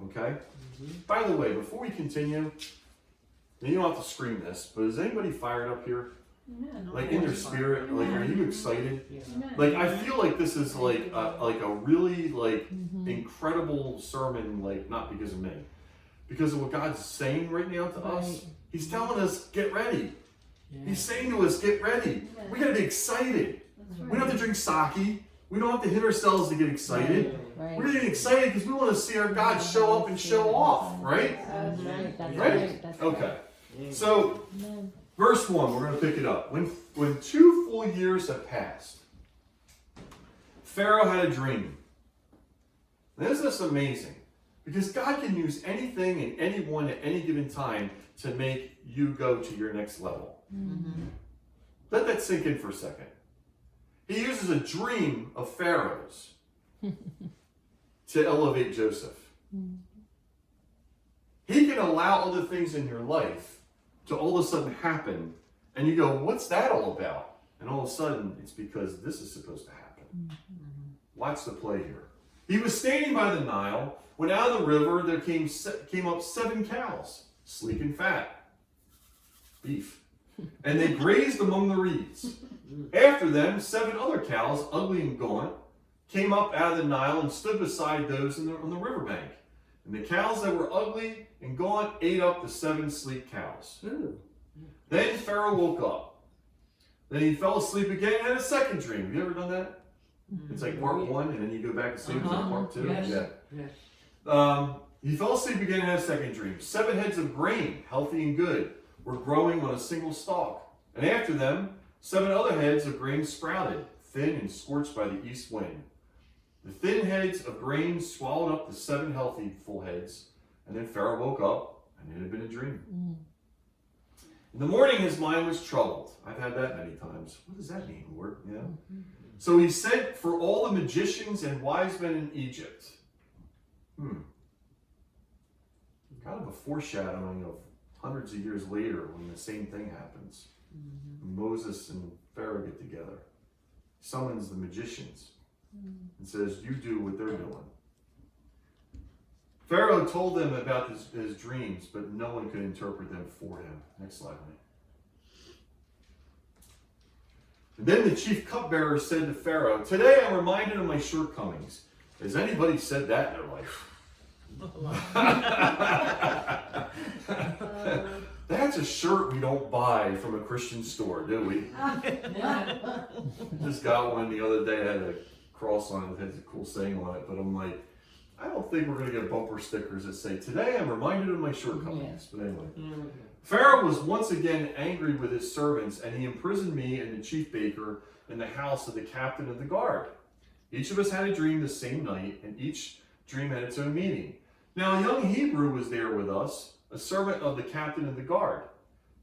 Okay? By the way, before we continue, you don't have to scream this, but is anybody fired up here? Amen. Like in your spirit? Like, are you excited? Amen. Like, I feel like this is like a really incredible sermon, like not because of me, because of what God's saying right now to us. He's telling us, get ready. He's saying to us, get ready. We gotta be excited. We don't have to drink sake. We don't have to hit ourselves to get excited. We're getting excited because we want to see our God show up and show off, right? That's right. That's Right? right. That's Okay. right. So, verse 1, we're going to pick it up. When 2 full years have passed, Pharaoh had a dream. Now, isn't this amazing? Because God can use anything and anyone at any given time to make you go to your next level. Let that sink in for a second. He uses a dream of Pharaoh's to elevate Joseph. He can allow other things in your life to all of a sudden happen, and you go, what's that all about? And all of a sudden, it's because this is supposed to happen. Watch the play here. He was standing by the Nile when out of the river there came up 7 cows, sleek and fat, beef, and they grazed among the reeds. After them, 7 other cows, ugly and gaunt, came up out of the Nile and stood beside those on the riverbank. And the cows that were ugly and gaunt ate up the 7 sleek cows. Then Pharaoh woke up. Then he fell asleep again and had a second dream. Have you ever done that? It's like part 1 and then you go back to sleep. It's like part 2. Yeah. He fell asleep again and had a second dream. 7 heads of grain, healthy and good, were growing on a single stalk. And after them, 7 other heads of grain sprouted, thin and scorched by the east wind. The thin heads of grain swallowed up the 7 healthy full heads. And then Pharaoh woke up, and it had been a dream. In the morning, his mind was troubled. I've had that many times. What does that mean, Lord? So he sent for all the magicians and wise men in Egypt. Kind of a foreshadowing of hundreds of years later when the same thing happens. Moses and Pharaoh get together. He summons the magicians and says, you do what they're doing. Pharaoh told them about his dreams, but no one could interpret them for him. Next slide, honey. And then the chief cupbearer said to Pharaoh, today I'm reminded of my shortcomings. Has anybody said that in their life? That's a shirt we don't buy from a Christian store, do we? Just got one the other day. I had a cross on it. It has a cool saying on it. But I'm like, I don't think we're going to get bumper stickers that say, today I'm reminded of my shortcomings. But anyway. Pharaoh was once again angry with his servants, and he imprisoned me and the chief baker in the house of the captain of the guard. Each of us had a dream the same night, and each dream had its own meaning. Now a young Hebrew was there with us, a servant of the captain of the guard.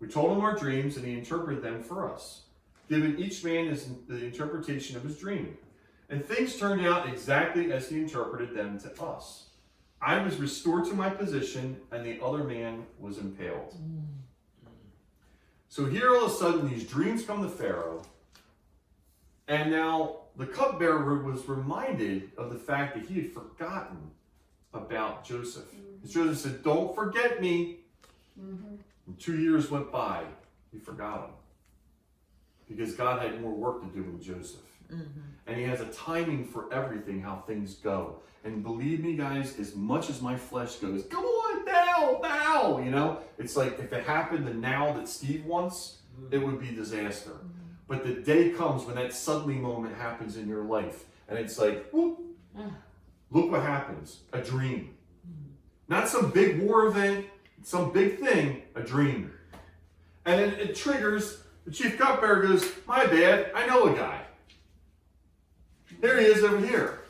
We told him our dreams, and he interpreted them for us, giving each man the interpretation of his dream. And things turned out exactly as he interpreted them to us. I was restored to my position, and the other man was impaled. So here all of a sudden, these dreams come to Pharaoh, and now the cupbearer was reminded of the fact that he had forgotten about Joseph. Joseph said, don't forget me. And 2 years went by, he forgot him. Because God had more work to do with Joseph. And he has a timing for everything, how things go. And believe me, guys, as much as my flesh goes, come on, now, you know, it's like if it happened the now that Steve wants, it would be disaster. But the day comes when that suddenly moment happens in your life, and it's like, whoop, look what happens, a dream. Not some big war event, some big thing, a dream. And then it triggers, the chief cupbearer goes, my bad, I know a guy. There he is over here.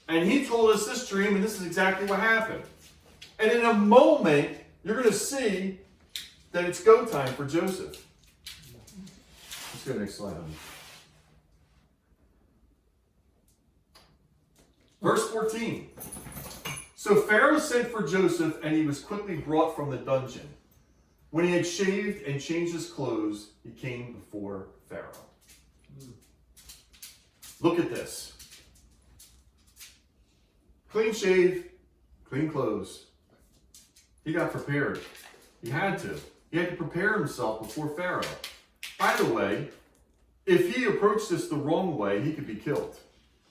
And he told us this dream, and this is exactly what happened. And in a moment, you're going to see that it's go time for Joseph. Let's go to the next slide. Verse 14. So Pharaoh sent for Joseph, and he was quickly brought from the dungeon. When he had shaved and changed his clothes, he came before Pharaoh. Look at this. Clean shave, clean clothes, He got prepared. He had to. He had to prepare himself before Pharaoh. By the way, if he approached this the wrong way, he could be killed.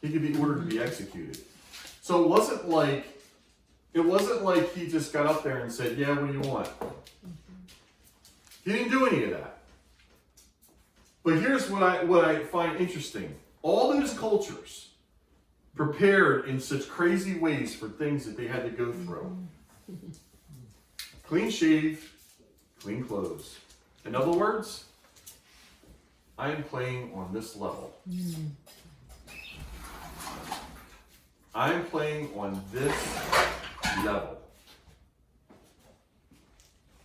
He could be ordered to be executed. So it wasn't like he just got up there and said, yeah, what do you want? He didn't do any of that. But here's what I find interesting. All those cultures prepared in such crazy ways for things that they had to go through. Clean shave, clean clothes. In other words, I am playing on this level. I am playing on this level.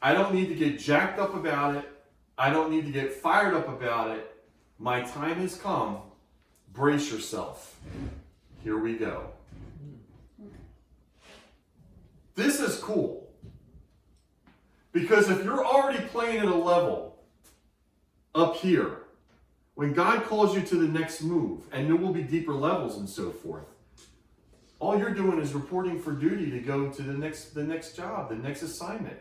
I don't need to get jacked up about it. I don't need to get fired up about it. My time has come. Brace yourself. Here we go. This is cool. Because if you're already playing at a level up here, when God calls you to the next move, and there will be deeper levels and so forth, all you're doing is reporting for duty to go to the next job, the next assignment.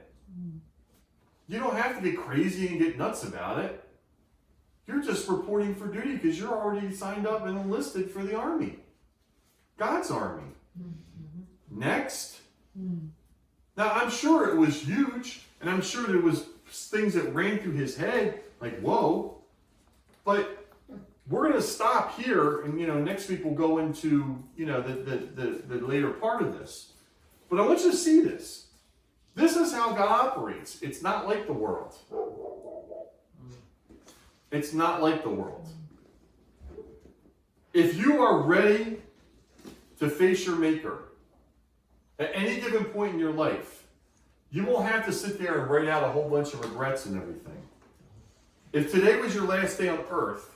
You don't have to get crazy and get nuts about it. You're just reporting for duty because you're already signed up and enlisted for the army. God's army. Next. Now, I'm sure it was huge, and I'm sure there was things that ran through his head, like, whoa. But we're going to stop here, and, next week we'll go into, the later part of this. But I want you to see this. This is how God operates. It's not like the world. It's not like the world. If you are ready to face your Maker at any given point in your life, you won't have to sit there and write out a whole bunch of regrets and everything. If today was your last day on earth,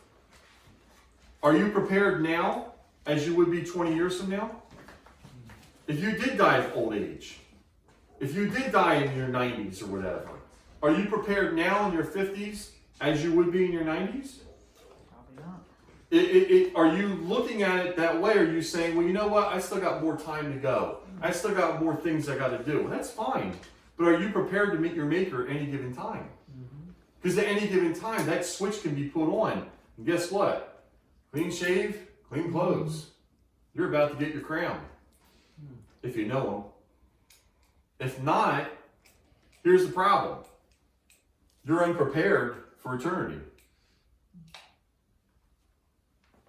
are you prepared now as you would be 20 years from now? If you did die of old age, if you did die in your 90s or whatever, are you prepared now in your 50s as you would be in your 90s? Probably not. Are you looking at it that way? Or are you saying, well, you know what? I still got more time to go. I still got more things I got to do. Well, that's fine. But are you prepared to meet your Maker at any given time? Because at any given time, that switch can be put on. And guess what? Clean shave, clean clothes. You're about to get your crown. If you know him. If not, here's the problem. You're unprepared for eternity.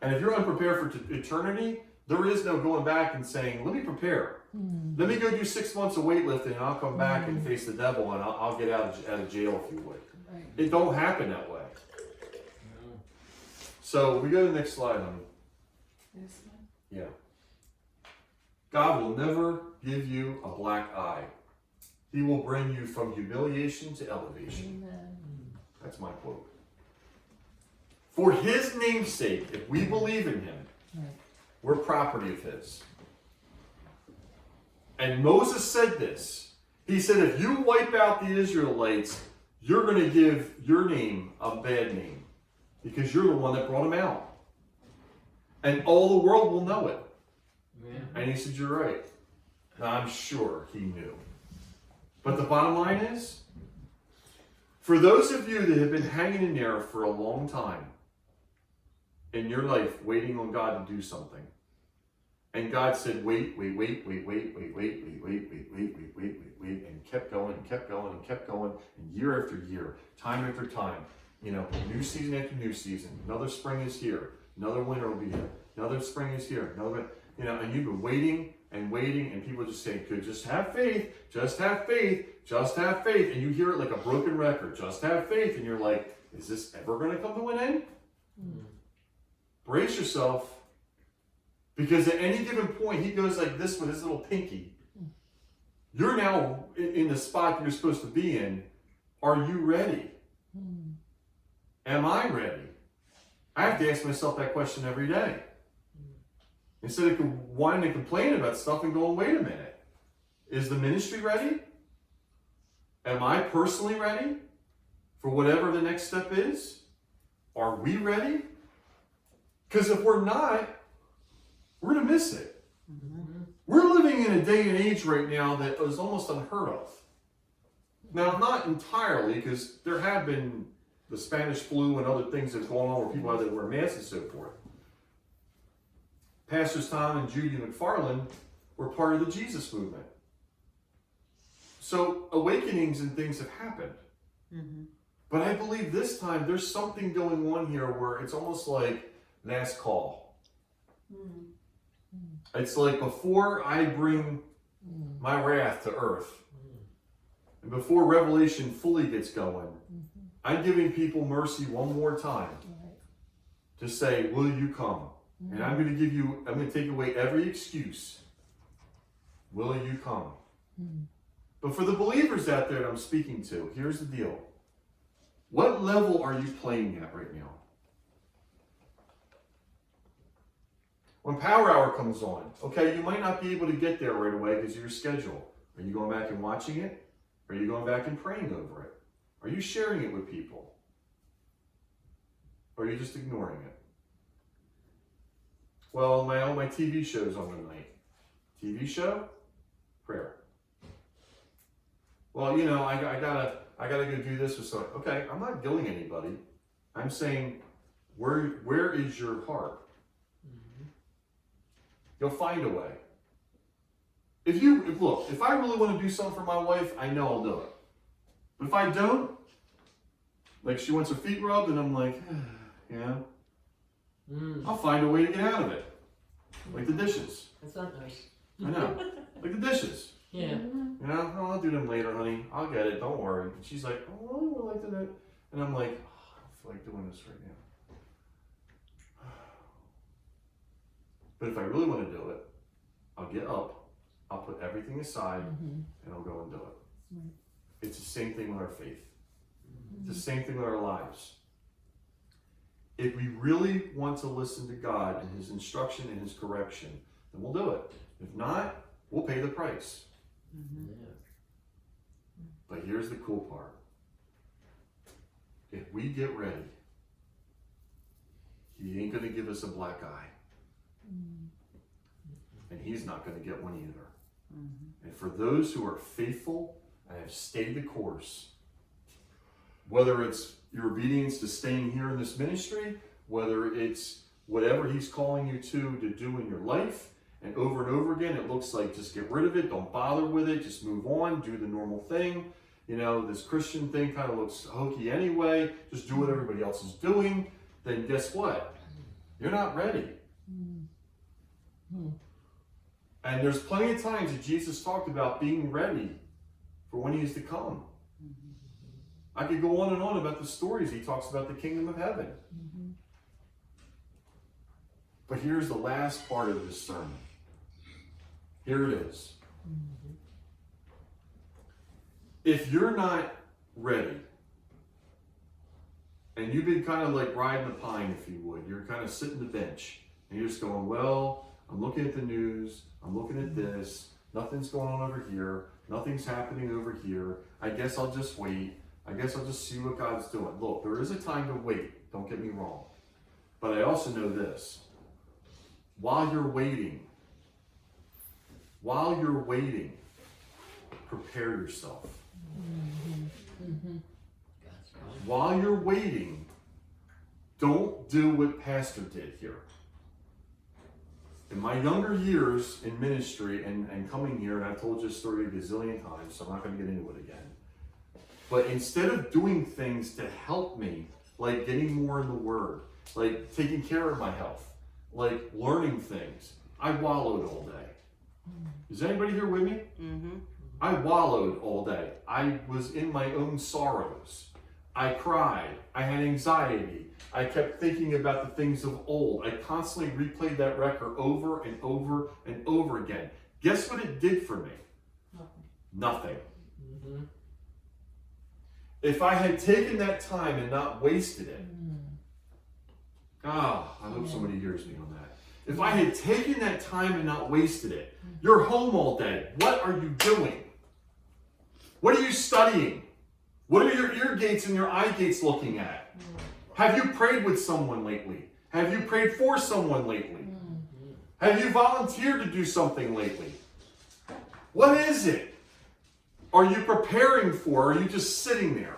And if you're unprepared for eternity, there is no going back and saying, let me prepare. Let me go do 6 months of weightlifting and I'll come back and face the devil and I'll get out of jail, if you would. Right. It don't happen that way. So we go to the next slide, honey. This one? Yeah. God will never give you a black eye. He will bring you from humiliation to elevation. Amen. That's my quote. For his name's sake, if we believe in him, Right. we're property of his. And Moses said this. He said, if you wipe out the Israelites, you're going to give your name a bad name because you're the one that brought them out. And all the world will know it. Yeah. And he said, you're right. And I'm sure he knew. But the bottom line is, for those of you that have been hanging in there for a long time in your life, waiting on God to do something, and God said, wait, and kept going, and year after year, time after time, new season after new season, another spring is here, another winter will be here, another spring is here, another, and you've been waiting, and people just saying, just have faith, just have faith, just have faith, and you hear it like a broken record, just have faith, and you're like, is this ever going to come to an end? Brace yourself. Because at any given point, he goes like this with his little pinky. You're now in the spot you're supposed to be in. Are you ready? Am I ready? I have to ask myself that question every day. Instead of whining and complaining about stuff and going, wait a minute. Is the ministry ready? Am I personally ready for whatever the next step is? Are we ready? Because if we're not, we're going to miss it. We're living in a day and age right now that is almost unheard of. Now, not entirely, because there have been the Spanish flu and other things that have gone on where people had to wear masks and so forth. Pastors Tom and Judy McFarland were part of the Jesus movement. So awakenings and things have happened. Mm-hmm. But I believe this time there's something going on here where it's almost like last call. It's like before I bring my wrath to earth, and before Revelation fully gets going, I'm giving people mercy one more time to say, will you come? And I'm going to take away every excuse. Will you come? But for the believers out there that I'm speaking to, here's the deal. What level are you playing at right now? When Power Hour comes on, okay, you might not be able to get there right away because of your schedule. Are you going back and watching it? Are you going back and praying over it? Are you sharing it with people? Or are you just ignoring it? Well, my TV show's on tonight. TV show? Prayer. Well, you know, I gotta go do this with someone. Okay, I'm not killing anybody. I'm saying, where is your heart? You'll find a way. If I really want to do something for my wife, I know I'll do it. But if I don't, like she wants her feet rubbed, and I'm like, yeah, I'll find a way to get out of it. Like the dishes. That's not nice. I know. Like the dishes. Yeah. You know, oh, I'll do them later, honey. I'll get it. Don't worry. And she's like, oh, I would like to do it. And I'm like, oh, I don't feel like doing this right now. But if I really want to do it, I'll get up, I'll put everything aside, and I'll go and do it. Right. It's the same thing with our faith. It's the same thing with our lives. If we really want to listen to God and His instruction and His correction, then we'll do it. If not, we'll pay the price. Yeah. But here's the cool part. If we get ready, He ain't going to give us a black eye. And He's not going to get one either. And for those who are faithful and have stayed the course, whether it's your obedience to staying here in this ministry, whether it's whatever He's calling you to do in your life, and over again, it looks like just get rid of it, don't bother with it, just move on, do the normal thing. You know, this Christian thing kind of looks hokey anyway, just do what everybody else is doing, then guess what? You're not ready. And there's plenty of times that Jesus talked about being ready for when He is to come. I could go on and on about the stories He talks about the kingdom of heaven. But here's the last part of this sermon. Here it is. If you're not ready, and you've been kind of like riding the pine, if you would, you're kind of sitting the bench, and you're just going, well, I'm looking at the news, I'm looking at this, nothing's going on over here, nothing's happening over here, I guess I'll just wait, I guess I'll just see what God's doing. Look, there is a time to wait, don't get me wrong. But I also know this. While you're waiting, prepare yourself. While you're waiting, don't do what Pastor did here. In my younger years in ministry and coming here, and I've told you this story a gazillion times, so I'm not going to get into it again. But instead of doing things to help me, like getting more in the Word, like taking care of my health, like learning things, I wallowed all day. Is anybody here with me? I wallowed all day. I was in my own sorrows. I cried. I had anxiety. I kept thinking about the things of old. I constantly replayed that record over and over and over again. Guess what it did for me? Nothing. If I had taken that time and not wasted it, I hope somebody hears me on that. If I had taken that time and not wasted it, you're home all day. What are you doing? What are you studying? What are your ear gates and your eye gates looking at? Have you prayed with someone lately? Have you prayed for someone lately? Have you volunteered to do something lately? What is it? are you preparing for? Or are you just sitting there?